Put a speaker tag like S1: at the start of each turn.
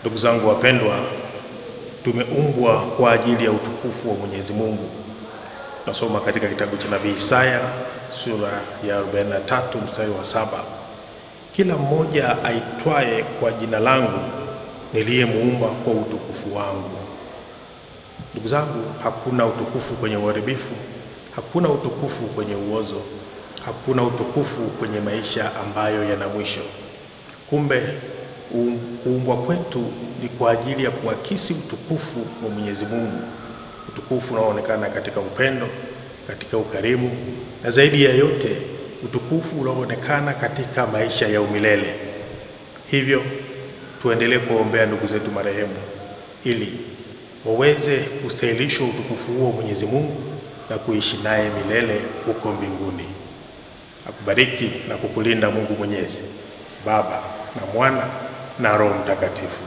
S1: Ndugu zangu wapendwa, tumeumbwa kwa ajili ya utukufu wa Mwenyezi Mungu. Nasoma katika kitabu cha Nabii Isaya sura ya 43 mstari wa 7. Kila mmoja aitwaye kwa jina langu niliyemuumba kwa utukufu wangu. Ndugu zangu, hakuna utukufu kwenye uharibifu, hakuna utukufu kwenye uozo, hakuna utukufu kwenye maisha ambayo yana mwisho. Kumbe kuumbwa kwetu ni kwa ajili ya kuakisi utukufu wa Mwenyezi Mungu, utukufu unaoonekana katika upendo, katika ukarimu, na zaidi ya yote utukufu unaoonekana katika maisha ya umilele. Hivyo tuendelee kuombea ndugu zetu marehemu ili waweze kustahilishwa utukufu huo Mwenyezi Mungu na kuishi naye milele huko mbinguni. Akubariki na kukulinda Mungu Mwenyezi, Baba na Mwana na Roho Mtakatifu.